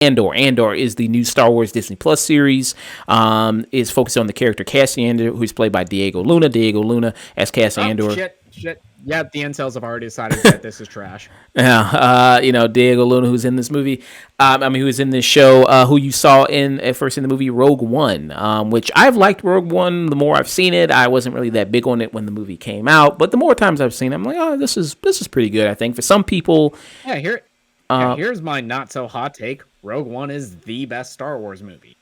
Andor. Andor is the new Star Wars Disney Plus series. Is focused on the character Cassian Andor, who's played by Diego Luna. Diego Luna as Cassian Oh, Andor. shit. Yeah, the incels have already decided that this is trash. Yeah, Diego Luna, who's in this movie. Who's in this show, who you saw at first in the movie Rogue One, which I've liked Rogue One. The more I've seen it, I wasn't really that big on it when the movie came out, but the more times I've seen it, I'm like, oh, this is pretty good. I think for some people, Here's my not so hot take. Rogue One is the best Star Wars movie.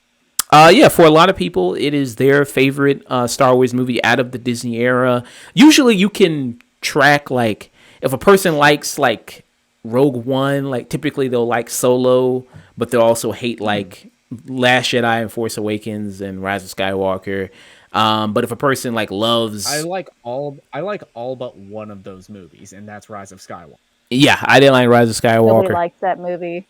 for a lot of people, it is their favorite Star Wars movie out of the Disney era. Usually, you can track like if a person likes like Rogue One, like typically they'll like Solo, but they'll also hate like Last Jedi and Force Awakens and Rise of Skywalker. But if a person like loves, I like all but one of those movies, and that's Rise of Skywalker. yeah, I didn't like Rise of Nobody Skywalker. likes that movie.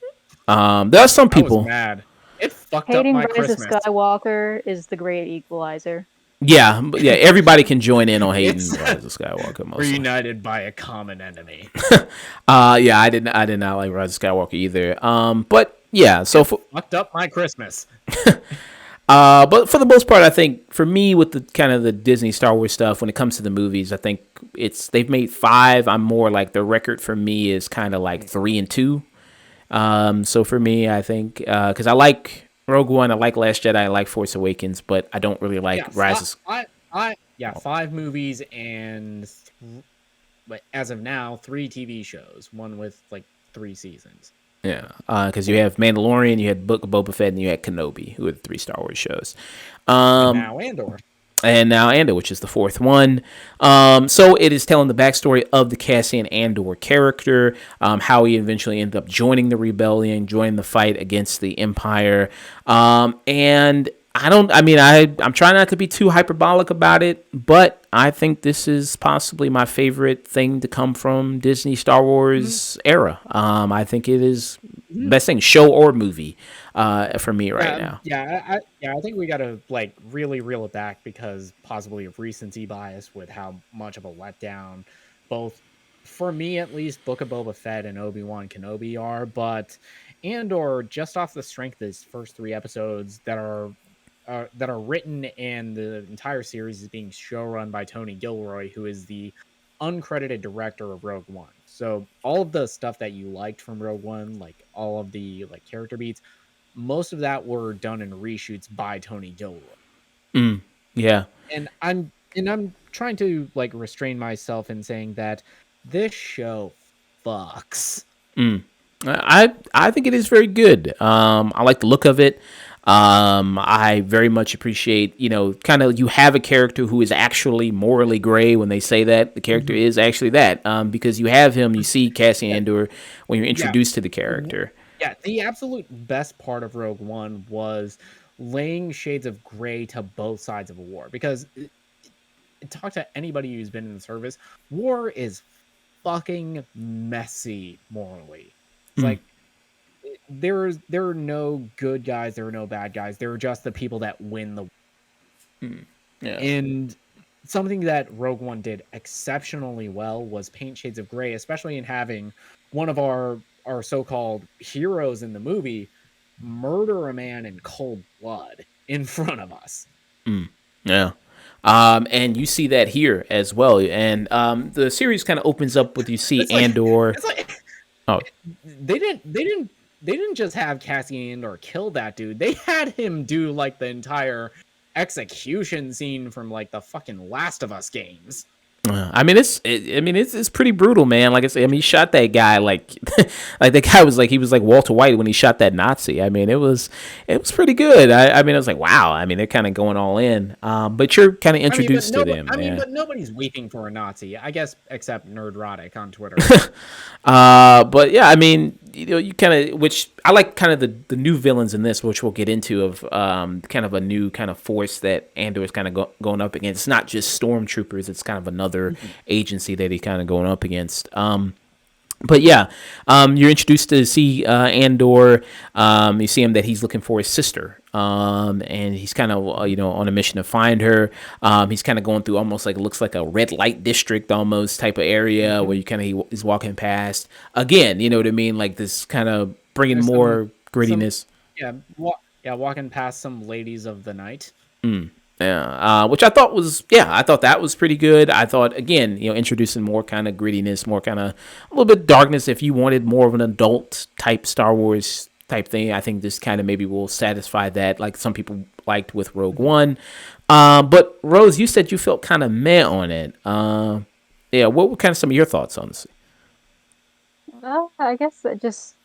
There are some I was people. mad. It fucked Hating up my Rise of Christmas. Skywalker is the great equalizer. Yeah, everybody can join in on hating It's- Rise of Skywalker. We're Mostly. united by a common enemy. I did not like Rise of Skywalker either. But yeah, so Fucked up my Christmas. but for the most part, I think for me with the kind of the Disney Star Wars stuff, when it comes to the movies, I think they've made 5. I'm more like the record for me is kind of like 3 and 2. So for me, I think because I like Rogue One, I like Last Jedi, I like Force Awakens, but I don't really like Rise of. 5 movies and but as of now 3 TV shows, one with like 3 seasons. Yeah, because you have Mandalorian, you had Book of Boba Fett, and you had Kenobi, who are the 3 Star Wars shows. Now Andor. And now Andor, which is the 4th one. So it is telling the backstory of the Cassian Andor character, how he eventually ended up joining the rebellion, joining the fight against the Empire. And I'm trying not to be too hyperbolic about it, but I think this is possibly my favorite thing to come from Disney Star Wars era. I think it is best thing, show or movie, for me right now. I think we gotta like really reel it back because possibly of recency bias with how much of a letdown both for me at least Book of Boba Fett and Obi-Wan Kenobi are, but Andor, just off the strength of his first 3 episodes that are written, and the entire series is being showrun by Tony Gilroy, who is the uncredited director of Rogue One. So all of the stuff that you liked from Rogue One, like all of the like character beats, most of that were done in reshoots by Tony Gilroy. Yeah. And I'm trying to like restrain myself in saying that this show fucks. I think it is very good. I like the look of it. I very much appreciate, kind of you have a character who is actually morally gray when they say that the character is actually that, because you have him, you see Cassian Andor when you're introduced to the character. Yeah, the absolute best part of Rogue One was laying shades of gray to both sides of a war, because talk to anybody who's been in the service, war is fucking messy morally. It's like there are no good guys, there are no bad guys, there are just the people that win the Yeah. And something that Rogue One did exceptionally well was paint shades of gray, especially in having one of our so-called heroes in the movie murder a man in cold blood in front of us. Yeah. And you see that here as well. And the series kind of opens up with you see Andor. They didn't just have Cassian Andor kill that dude. They had him do like the entire execution scene from like the fucking Last of Us games. It's pretty brutal, man. Like I said, he shot that guy like that guy was like, he was like Walter White when he shot that Nazi. It was pretty good. I was like, wow. They're kind of going all in. But you're kind of introduced to them. But nobody's weeping for a Nazi, I guess, except Nerdrotic on Twitter. But yeah, you kind of, which I like kind of the new villains in this, which we'll get into, of kind of a new kind of force that Andor is kind of going up against. It's not just stormtroopers, it's kind of another agency that he's kind of going up against. But yeah, you're introduced to see Andor. You see him that he's looking for his sister, and he's kind of on a mission to find her. He's kind of going through almost like it looks like a red light district almost type of area where Hmm. you kind of he's walking past again. You know what I mean? Like this kind of bringing There's more some grittiness. yeah, walking past some ladies of the night. Yeah, which I thought was I thought that was pretty good. I thought again, introducing more kind of grittiness, more kind of a little bit darkness. If you wanted more of an adult type Star Wars type thing, I think this kind of maybe will satisfy that. Like some people liked with Rogue Mhm. One, but Rose, you said you felt kind of meh on it. Yeah, what were kind of some of your thoughts on this? Well, I guess it just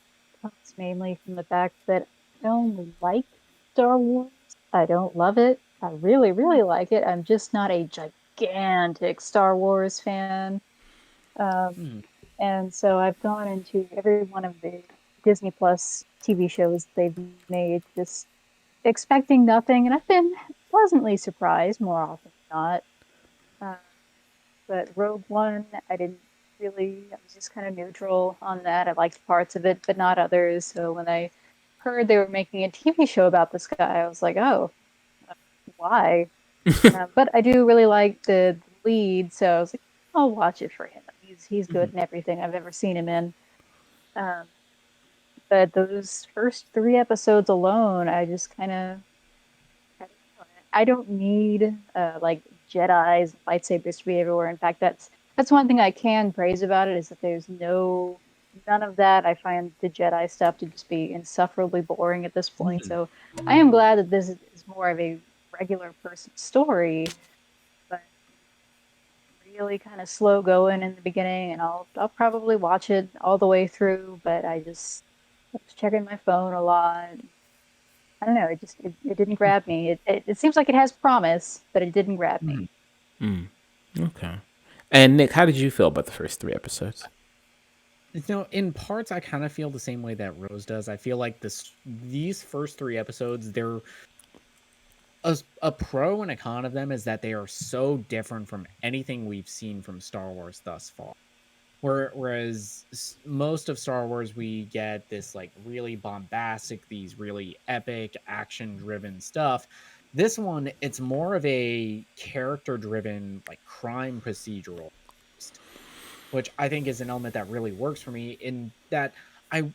comes mainly from the fact that I don't like Star Wars. I don't love it. I really, really like it. I'm just not a gigantic Star Wars fan. Um, Mhm. and so I've gone into every one of the Disney Plus TV shows they've made just expecting nothing, and I've been pleasantly surprised more often than not. Uh, but Rogue One, I didn't really, I was just kind of neutral on that. I liked parts of it, but not others. So when I heard they were making a TV show about this guy, I was like, oh, why? But I do really like the lead, so I was like, I'll watch it for him. He's good Mhm. in everything I've ever seen him in. Um, but those first three episodes alone, I just kind of I don't need like Jedi's lightsabers to be everywhere. In fact, that's one thing I can praise about it is that there's none of that. I find the Jedi stuff to just be insufferably boring at this point. Mhm. So I am glad that this is more of a regular person story, but really kind of slow going in the beginning, and I'll probably watch it all the way through. But I was checking my phone a lot. I don't know. It didn't grab me. It seems like it has promise, but it didn't grab me. Mhm. Okay. And Nick, how did you feel about the first three episodes? In parts, I kind of feel the same way that Rose does. I feel like these first three episodes, they're a pro and a con of them is that they are so different from anything we've seen from Star Wars thus far. Whereas most of Star Wars, we get this like really bombastic, these really epic action driven stuff. This one, it's more of a character driven, like crime procedural, which I think is an element that really works for me in that I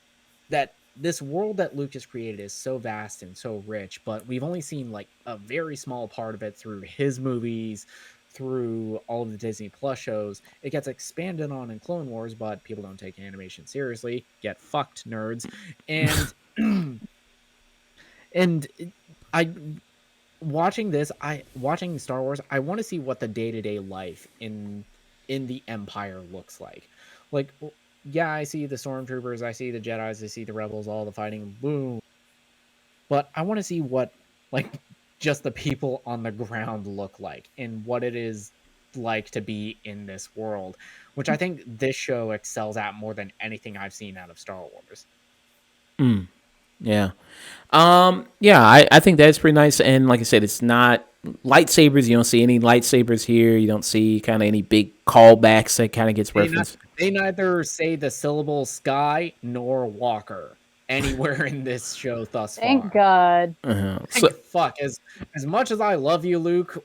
that this world that Lucas created is so vast and so rich, but we've only seen like a very small part of it through his movies, through all of the Disney Plus shows. It gets expanded on in Clone Wars, but people don't take animation seriously. Get fucked, nerds. And and I watching Star Wars, I want to see what the day-to-day life in the Empire looks like. Like yeah, I see the stormtroopers, I see the Jedis, I see the rebels, all the fighting, boom. But I want to see what like just the people on the ground look like and what it is like to be in this world, which I think this show excels at more than anything I've seen out of Star Wars. Yeah. Yeah, I think that's pretty nice. And like I said, it's not lightsabers. You don't see any lightsabers here. You don't see kind of any big callbacks that kind of gets They not referenced. they neither say the syllable sky nor walker anywhere in this show thus Thank far. God. So, Like fuck, as much as I love you, Luke,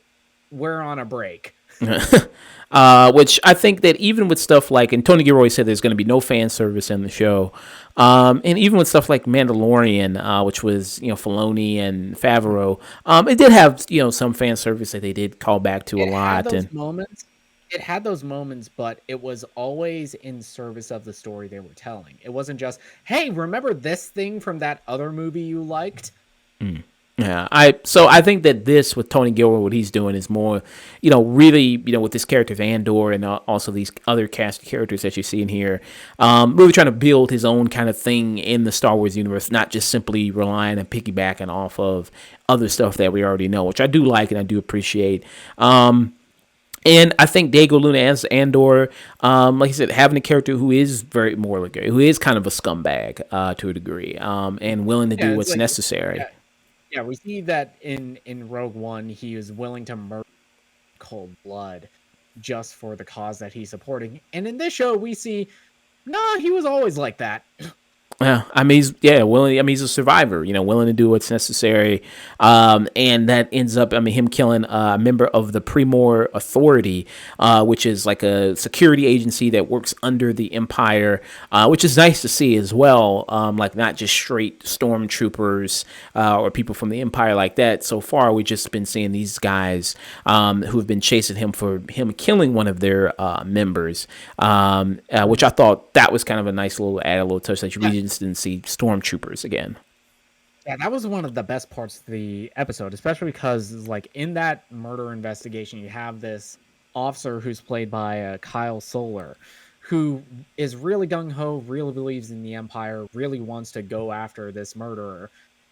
we're on a break. which I think that even with stuff like, and Tony Gilroy said there's going to be no fan service in the show, and even with stuff like Mandalorian, which was Filoni and Favreau, it did have some fan service that they did call back to a It had lot, those and moments. It had those moments, but it was always in service of the story they were telling. It wasn't just, "Hey, remember this thing from that other movie you liked?" yeah, I think that this with Tony Gilroy, what he's doing is more, really, with this character of Andor and also these other cast characters that you see in here, really trying to build his own kind of thing in the Star Wars universe, not just simply relying and piggybacking off of other stuff that we already know, which I do like and I do appreciate. And I think Diego Luna as Andor, like you said, having a character who is very morally good, who is kind of a scumbag to a degree, and willing to Yeah, do it's what's like necessary. yeah, yeah, we see that in Rogue One, he is willing to murder cold blood just for the cause that he's supporting. And in this show, we see No, he was always like that. Yeah, I mean, willing. I mean, he's a survivor. Willing to do what's necessary, and that ends up. I mean, him killing a member of the Primor Authority, which is like a security agency that works under the Empire, which is nice to see as well. Like not just straight stormtroopers or people from the Empire like that. So far, we've just been seeing these guys who have been chasing him for him killing one of their members, which I thought that was kind of a nice little added little touch that you really just didn't see stormtroopers again. Yeah, that was one of the best parts of the episode, especially because like in that murder investigation, you have this officer who's played by Kyle Solar, who is really gung ho, really believes in the Empire, really wants to go after this murderer,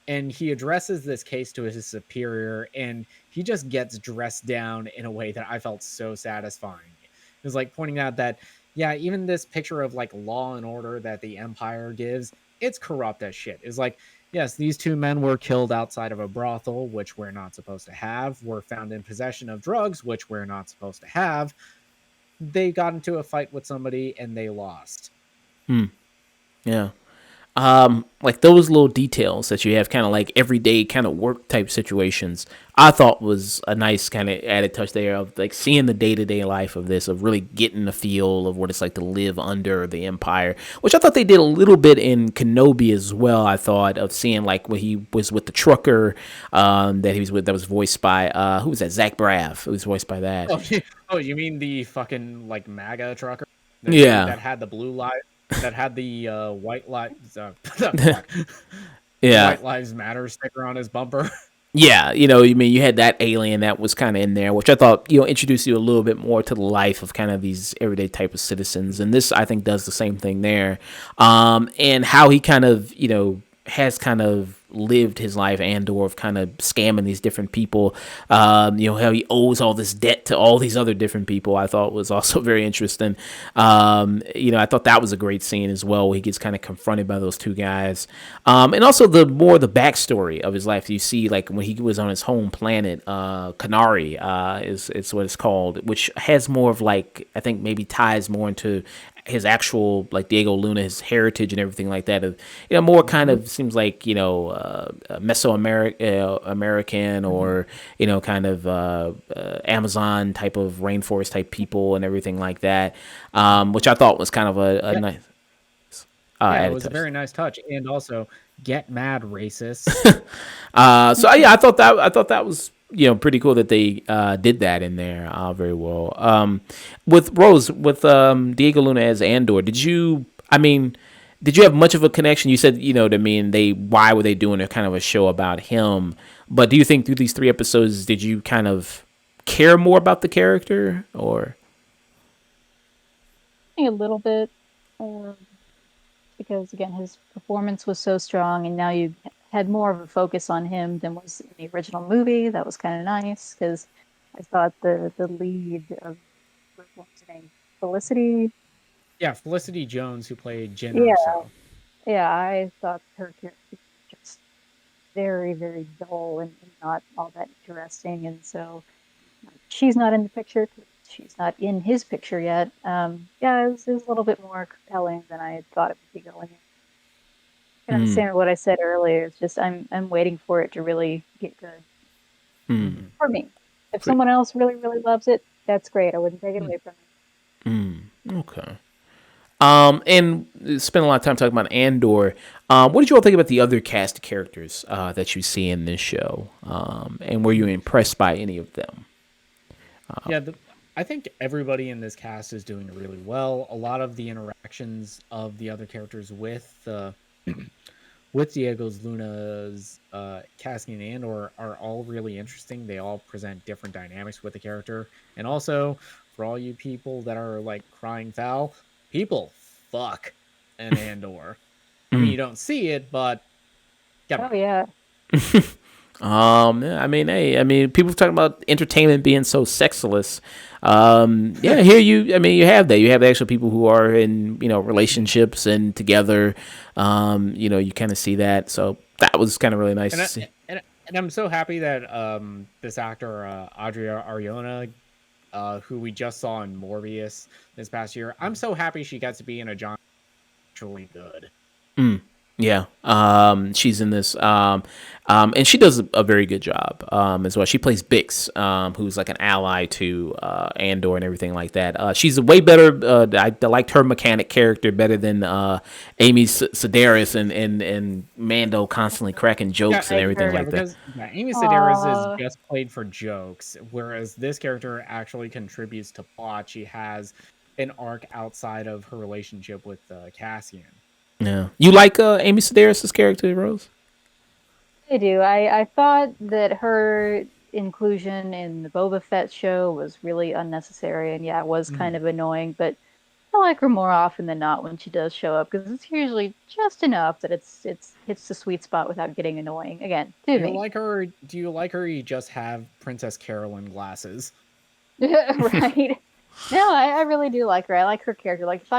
and he addresses this case to his superior, and he just gets dressed down in a way that I felt so satisfying. It was like pointing out that yeah, even this picture of like law and order that the Empire gives, it's corrupt as shit. It's like yes, these two men were killed outside of a brothel, which we're not supposed to have, were found in possession of drugs, which we're not supposed to have. They got into a fight with somebody and they lost. Yeah. Like those little details that you have kind of like everyday kind of work type situations, I thought was a nice kind of added touch there of like seeing the day to day life of this, of really getting the feel of what it's like to live under the Empire, which I thought they did a little bit in Kenobi as well. I thought of seeing like when he was with the trucker that he was with, that was voiced by, who was that? Zach Braff, who was voiced by that. Oh, you mean the fucking like MAGA trucker? The dude Yeah. that had the blue light, that had the white lives, fuck, the Yeah. White Lives Matter sticker on his bumper. Yeah, you mean you had that alien that was kind of in there, which I thought introduced you a little bit more to the life of kind of these everyday type of citizens, and this I think does the same thing there, and how he kind of has kind of lived his life Andor of kind of scamming these different people, how he owes all this debt to all these other different people. I thought was also very interesting. I thought that was a great scene as well, where he gets kind of confronted by those two guys, and also the backstory of his life. You see, like when he was on his home planet, Canary is what it's called, which has more of like I think maybe ties more into his actual like Diego Luna, his heritage and everything like that. More kind of seems like American or kind of Amazon type of rainforest type people and everything like that, which I thought was kind of a Yeah, nice yeah, it added was a touch. very nice touch. And also, get mad, racists. So yeah, I thought that was pretty cool that they did that in there very well. With Rose, with Diego Luna as Andor, did you have much of a connection? You said to me, and why were they doing a kind of a show about him? But do you think through these 3 episodes, did you kind of care more about the character or? A little bit, um, because again, his performance was so strong, and now you had more of a focus on him than was in the original movie. That was kind of nice because I thought the lead of what was her name, Felicity. Yeah, Felicity Jones, who played Jin Yeah, Erso. yeah, I thought her character was just very, very dull and not all that interesting, and so she's not in the picture. She's not in his picture yet. Yeah, it was a little bit more compelling than I had thought it would be going in. You can Mm, understand what I said earlier. It's just I'm waiting for it to really get good mm, Mm-hmm. for me. If pre- someone else really, really loves it, that's great. I wouldn't take it away from them. okay. And spent a lot of time talking about Andor. What did you all think about the other cast of characters that you see in this show? And were you impressed by any of them? Yeah, I think everybody in this cast is doing really well. A lot of the interactions of the other characters with Diego's Luna's Cassian and Andor are all really interesting. They all present different dynamics with the character. And also, for all you people that are like crying foul, people fuck an Andor. I mean, you don't see it, but come Oh on. yeah, Yeah, people talking about entertainment being so sexless. Yeah, here you have that. You have actual people who are in, Mhm. relationships and together. You kind of see that. So that was kind of really nice And to I, see. and I'm so happy that this actor Adria Ariona, who we just saw in Morbius this past year, I'm so happy she got to be in a John. actually good. Yeah, she's in this, and she does a very good job as well. She plays Bix, who's like an ally to Andor and everything like that. She's a way better. I liked her mechanic character better than Amy Sedaris and Mando constantly cracking Yeah, jokes and I everything agree. yeah, like that. because Amy Sedaris is Aw, just played for jokes, whereas this character actually contributes to plot. She has an arc outside of her relationship with Cassian. Yeah, you like Amy Sedaris' character, Rose? I do. I thought that her inclusion in the Boba Fett show was really unnecessary, and yeah, it was kind Mhm. of annoying, but I like her more often than not when she does show up because it's usually just enough that it's hits the sweet spot without getting annoying. Again, to Do you me. like her? Do you like her? You just have Princess Carolyn glasses. Right. No, I really do like her. I like her character. Like if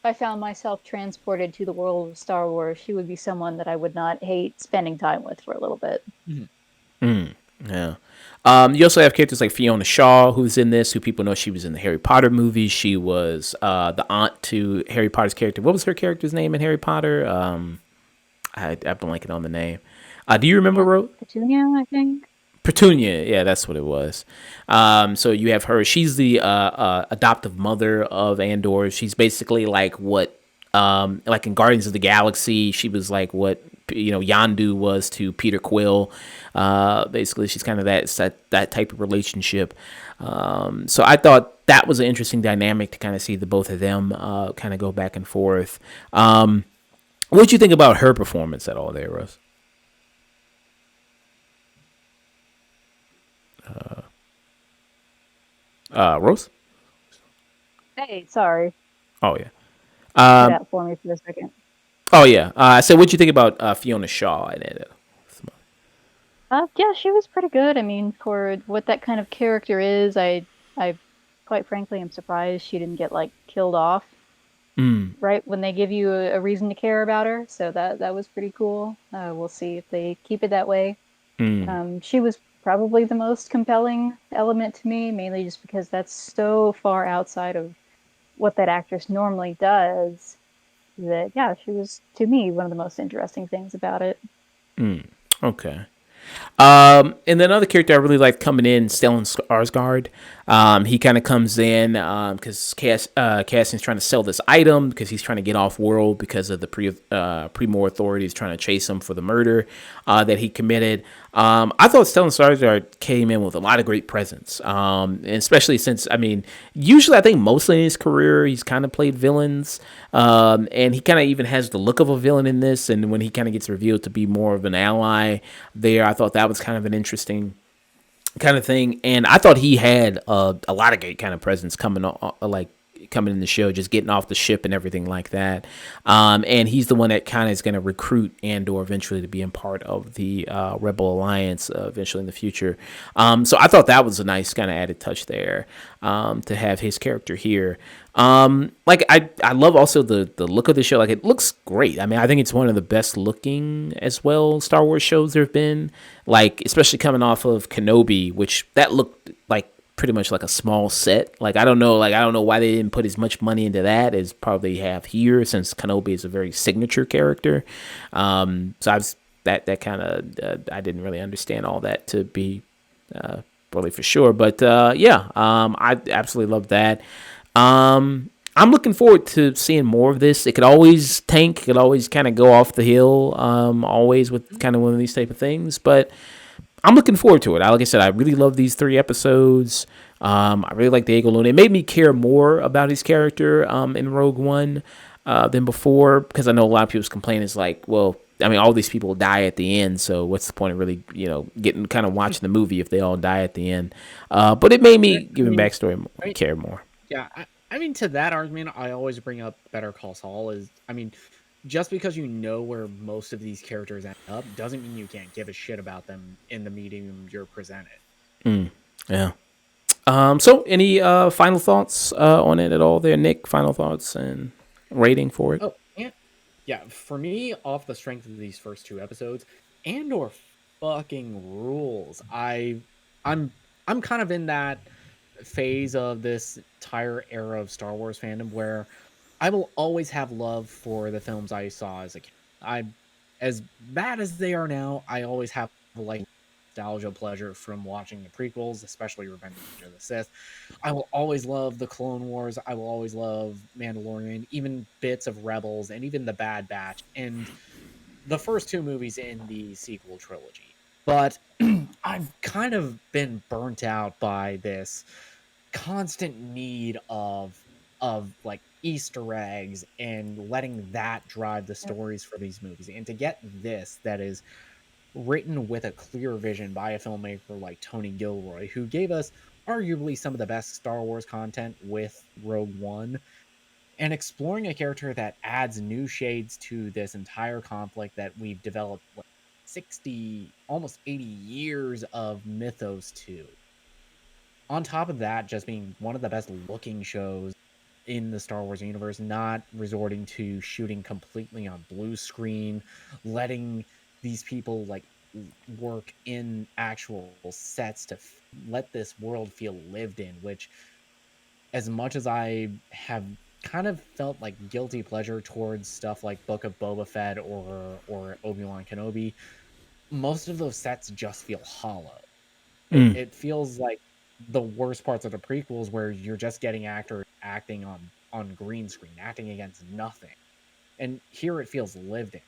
I found myself transported to the world of Star Wars, she would be someone that I would not hate spending time with for a little bit. Mhm. Yeah. You also have characters like Fiona Shaw, who's in this, who people know she was in the Harry Potter movies. She was the aunt to Harry Potter's character. What was her character's name in Harry Potter? I've been blanking on the name. Do you remember, Aunt Ro? Petunia, I think. Petunia, yeah, that's what it was. So you have her. She's the adoptive mother of Andor. She's basically like what, like in Guardians of the Galaxy, she was like what Yandu was to Peter Quill. Basically, she's kind of that type of relationship. So I thought that was an interesting dynamic to kind of see the both of them kind of go back and forth. What did you think about her performance at all there, Russ? Rose? Hey, sorry. Oh yeah. Cut out for me for a second. Oh yeah. So what'd you think about Fiona Shaw in it? Yeah, she was pretty good. I mean, for what that kind of character is, I quite frankly am surprised she didn't get like killed off right when they give you a reason to care about her. So that was pretty cool. We'll see if they keep it that way. She was probably the most compelling element to me, mainly just because that's so far outside of what that actress normally does. That yeah, she was to me one of the most interesting things about it. Okay. And then another character I really liked coming in, Stellan Skarsgård. He kind of comes in because Cassian's trying to sell this item because he's trying to get off world because of the Premor authorities trying to chase him for the murder that he committed. I thought Stellan Skarsgård came in with a lot of great presence, and especially since usually I think mostly in his career he's kind of played villains, and he kind of even has the look of a villain in this. And when he kind of gets revealed to be more of an ally there, I thought that was kind of an interesting kind of thing. And I thought he had a lot of great kind of presence coming in the show, just getting off the ship and everything like that. And he's the one that kind of is going to recruit Andor eventually to be a part of the Rebel Alliance eventually in the future. So I thought that was a nice kind of added touch there to have his character here. I love also the look of the show. Like it looks great. I mean, I think it's one of the best looking as well Star Wars shows there have been. Like especially coming off of Kenobi, which that looked like pretty much like a small set. Like I don't know why they didn't put as much money into that as probably have here, since Kenobi is a very signature character. So I was that kind of I didn't really understand all that to be really for sure. But I absolutely love that. I'm looking forward to seeing more of this. It could always tank. It could always kind of go off the hill. Always with kind of one of these type of things, but I'm looking forward to it. Like I said, I really love these 3 episodes. I really like Diego Luna. It made me care more about his character in Rogue One than before, because I know a lot of people's complaint is like, well, I mean, all these people die at the end, so what's the point of really, getting kind of watching the movie if they all die at the end? But it made me give him backstory care more. Yeah, I mean, to that argument, I always bring up Better Call Saul. Just because you know where most of these characters end up doesn't mean you can't give a shit about them in the medium you're presented. Yeah. So any final thoughts on it at all there, Nick? Final thoughts and rating for it? Oh, and yeah, for me, off the strength of these first 2 episodes, Andor fucking rules. I'm I'm kind of in that phase of this entire era of Star Wars fandom where I will always have love for the films I saw as a kid. I, as bad as they are now, I always have like nostalgia pleasure from watching the prequels, especially Revenge of the Sith. I will always love the Clone Wars. I will always love Mandalorian, even bits of Rebels, and even the Bad Batch, and the first two movies in the sequel trilogy. But I've kind of been burnt out by this constant need of like Easter eggs and letting that drive the stories for these movies. And to get this that is written with a clear vision by a filmmaker like Tony Gilroy, who gave us arguably some of the best Star Wars content with Rogue One, and exploring a character that adds new shades to this entire conflict that we've developed 60, almost 80 years of mythos to. On top of that, just being one of the best looking shows in the Star Wars universe, not resorting to shooting completely on blue screen, letting these people like work in actual sets to let this world feel lived in, which, as much as I have kind of felt like guilty pleasure towards stuff like Book of Boba Fett or Obi-Wan Kenobi, most of those sets just feel hollow. Mm. It feels like the worst parts of the prequels where you're just getting actors acting on green screen, acting against nothing. And here it feels lived in.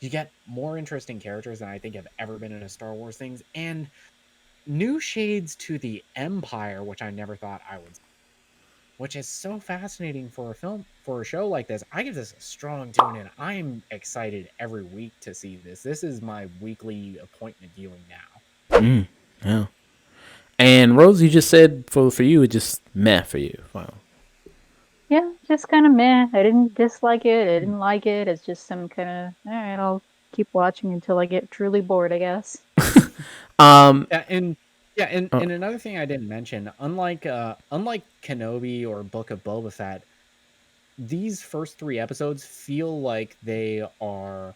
You get more interesting characters than I think have ever been in a Star Wars things, and new shades to the Empire, which I never thought I would, which is so fascinating for a film, for a show like this. I give this a strong tune in. I'm excited every week to see this. This is my weekly appointment viewing now. Yeah. And Rose, you just said for you, it just meh for you. Wow. Yeah, just kind of meh. I didn't dislike it. I didn't like it. It's just some kind of, all right, I'll keep watching until I get truly bored, I guess. Yeah, and Uh, and another thing I didn't mention, unlike Kenobi or Book of Boba Fett, these first three episodes feel like they are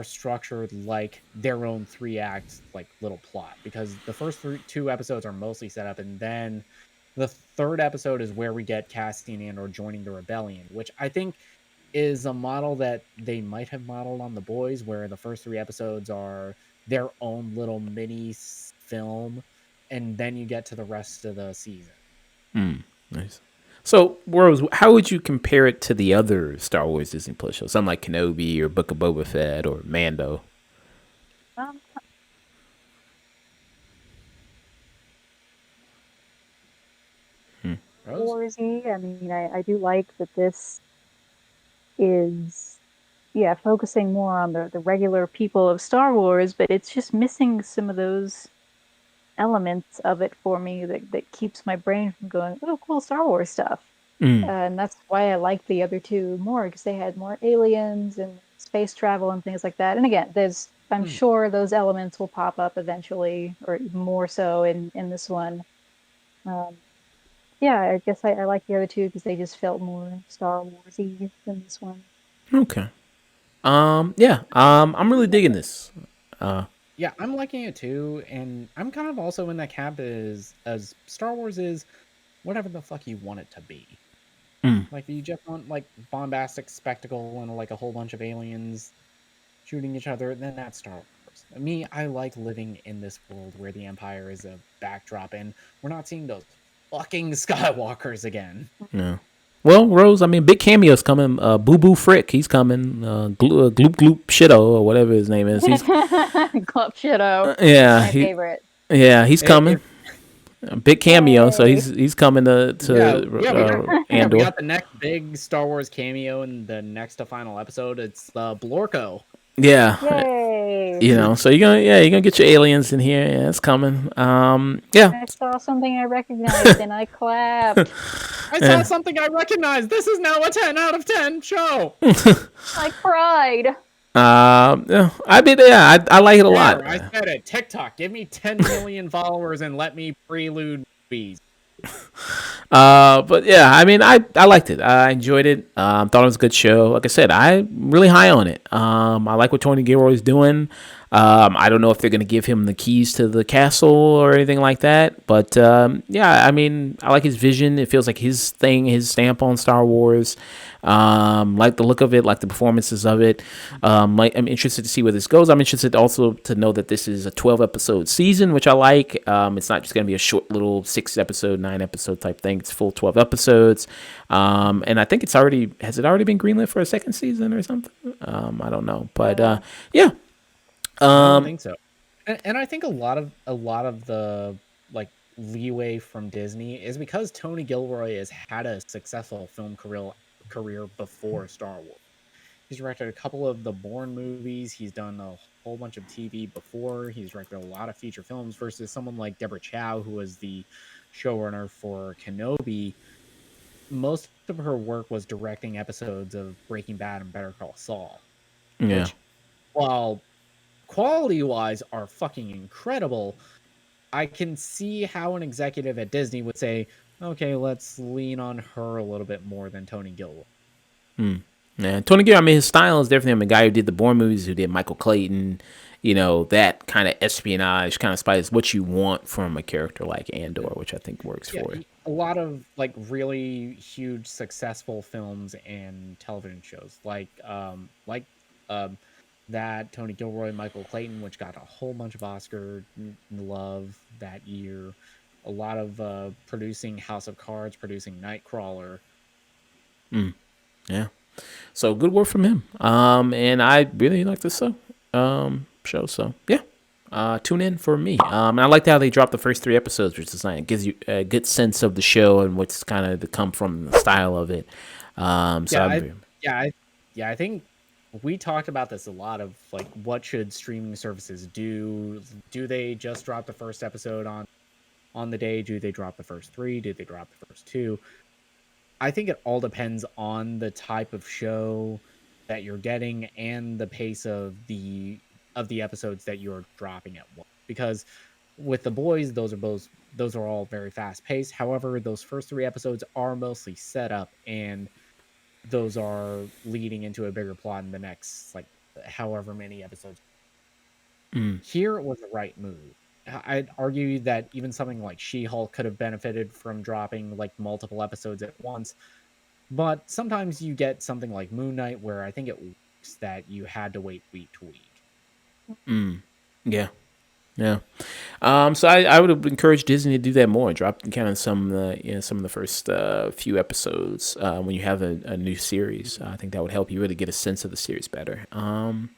structured like their own three acts like little plot, because the first two episodes are mostly set up, and then the third episode is where we get Cassian Andor joining the rebellion, which I think is a model that they might have modeled on The Boys, where the first three episodes are their own little mini film, and then you get to the rest of the season. nice. So, Rose, how would you compare it to the other Star Wars Disney Plus shows, something like Kenobi or Book of Boba Fett or Mando? Um, Rose? Warsy. I mean, I do like that this is, yeah, focusing more on the regular people of Star Wars, but it's just missing some of those elements of it for me that keeps my brain from going, oh, cool Star Wars stuff. And that's why I like the other two more, because they had more aliens and space travel and things like that. And again, I'm sure those elements will pop up eventually, or even more so in this one. Um, yeah, I guess I like the other two because they just felt more Star Warsy than this one. Okay. Yeah. I'm really digging this. Yeah, I'm liking it too, and I'm kind of also in that camp as Star Wars is whatever the fuck you want it to be. Like, you just want like bombastic spectacle and like a whole bunch of aliens shooting each other, then that's Star Wars. Me, I like living in this world where the Empire is a backdrop, and we're not seeing those fucking Skywalkers again. Yeah. Well, Rose, I mean, big cameos coming. Boo Boo Frick, he's coming. Gloop Gloop Shitto or whatever his name is. He's Club Shitto. yeah, My favorite. yeah, he's coming. If A big cameo, so Yay. he's coming to we Andor. got the next big Star Wars cameo in the next to final episode. It's Blorko. Yeah, Yay! you know, so you're gonna get your aliens in here. Yeah, it's coming. Yeah, I saw something I recognized and I clapped. I saw something I recognized. This is now a 10 out of 10 show. I cried. yeah, I like it a lot. There, I said it. TikTok, give me 10 million followers and let me prelude movies. But yeah, I mean, I liked it. I enjoyed it. Thought it was a good show. Like I said, I'm really high on it. I like what Tony Gilroy is doing. I don't know if they're going to give him the keys to the castle or anything like that. But yeah, I mean, I like his vision. It feels like his thing, his stamp on Star Wars. Like the look of it, like the performances of it. I'm interested to see where this goes. I'm interested also to know that this is a 12 episode season, which I like. It's not just going to be a short little 6 episode, 9 episode type thing. It's full 12 episodes. And I think has it already been greenlit for a second season or something? I don't know, but yeah. I don't think so. And I think a lot of the like leeway from Disney is because Tony Gilroy has had a successful film career before Star Wars. He's directed a couple of the Bourne movies. He's done a whole bunch of TV before. He's directed a lot of feature films versus someone like Deborah Chow, who was the showrunner for Kenobi. Most of her work was directing episodes of Breaking Bad and Better Call Saul, Yeah. which, while quality wise are fucking incredible, I can see how an executive at Disney would say, okay, let's lean on her a little bit more than Tony Gilroy. Yeah, Tony Gilroy, I mean, his style is definitely, I'm a guy who did the Bourne movies, who did Michael Clayton, that kind of espionage, kind of spy is what you want from a character like Andor, which I think works for it. A lot of like really huge successful films and television shows that Tony Gilroy, Michael Clayton, which got a whole bunch of Oscar love that year. A lot of producing House of Cards, producing Nightcrawler. Yeah. So good work from him. And I really like this show. So yeah. Tune in for me. And I liked how they dropped the first 3 episodes, which is nice. It gives you a good sense of the show and what's kind of to come from the style of it. I think we talked about this a lot of like, what should streaming services do? Do they just drop the first episode on the day? Do they drop the first 3? Do they drop the first 2? I think it all depends on the type of show that you're getting and the pace of the episodes that you're dropping at once. Because with The Boys, those are all very fast paced. However, those first 3 episodes are mostly set up, and those are leading into a bigger plot in the next however many episodes. Here it was the right move. I'd argue that even something like She-Hulk could have benefited from dropping like multiple episodes at once. But sometimes you get something like Moon Knight where I think it works that you had to wait week to week. Yeah. Yeah. So I would encourage Disney to do that more. Drop kind of some of the first few episodes when you have a new series. I think that would help you really get a sense of the series better.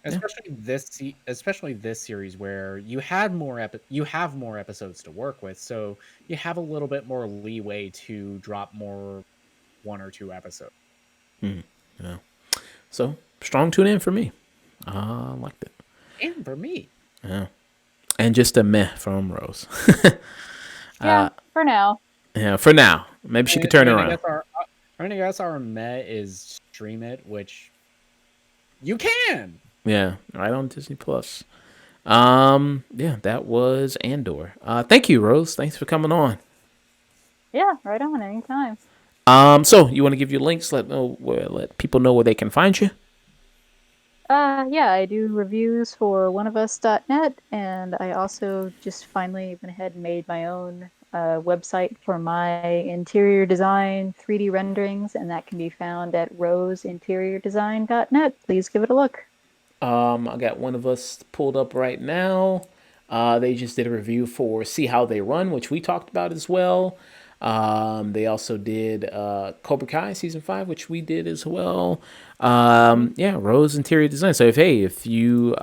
Especially this series where you have more episodes to work with, so you have a little bit more leeway to drop more 1 or 2 episodes. Yeah. So strong tune in for me. I liked it. And for me. Yeah. And just a meh from Rose. Yeah, for now. Yeah, for now. Maybe she could turn around. I guess our meh is stream it, which you can. Yeah, right on Disney Plus. Yeah, that was Andor. Thank you, Rose. Thanks for coming on. Yeah, right on, anytime. So you want to give your links? Let people know where they can find you. Yeah, I do reviews for oneofus.net, and I also just finally went ahead and made my own website for my interior design 3D renderings, and that can be found at roseintdesign.net. Please give it a look. I got One of Us pulled up right now. They just did a review for See How They Run, which we talked about as well. They also did Cobra Kai season 5, which we did as well. Yeah, Rose Interior Design. So if you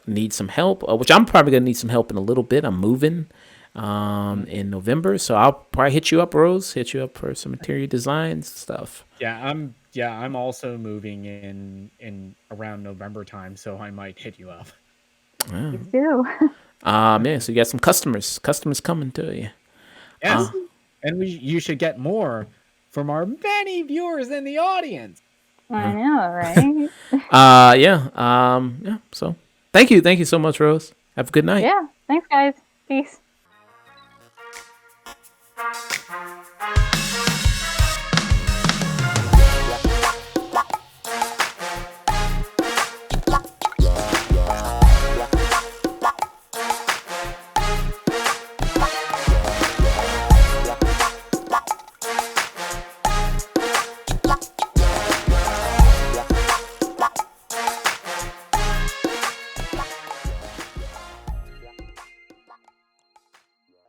need some help, which I'm probably gonna need some help in a little bit. I'm moving in November, so I'll probably hit you up, Rose. Hit you up for some interior design stuff. I'm also moving in around November time, so I might hit you up. You do. Yeah, so you got some customers coming to you. Yes. And you should get more from our many viewers in the audience. I know, right? Yeah. So thank you so much, Rose. Have a good night. Yeah, thanks, guys. Peace.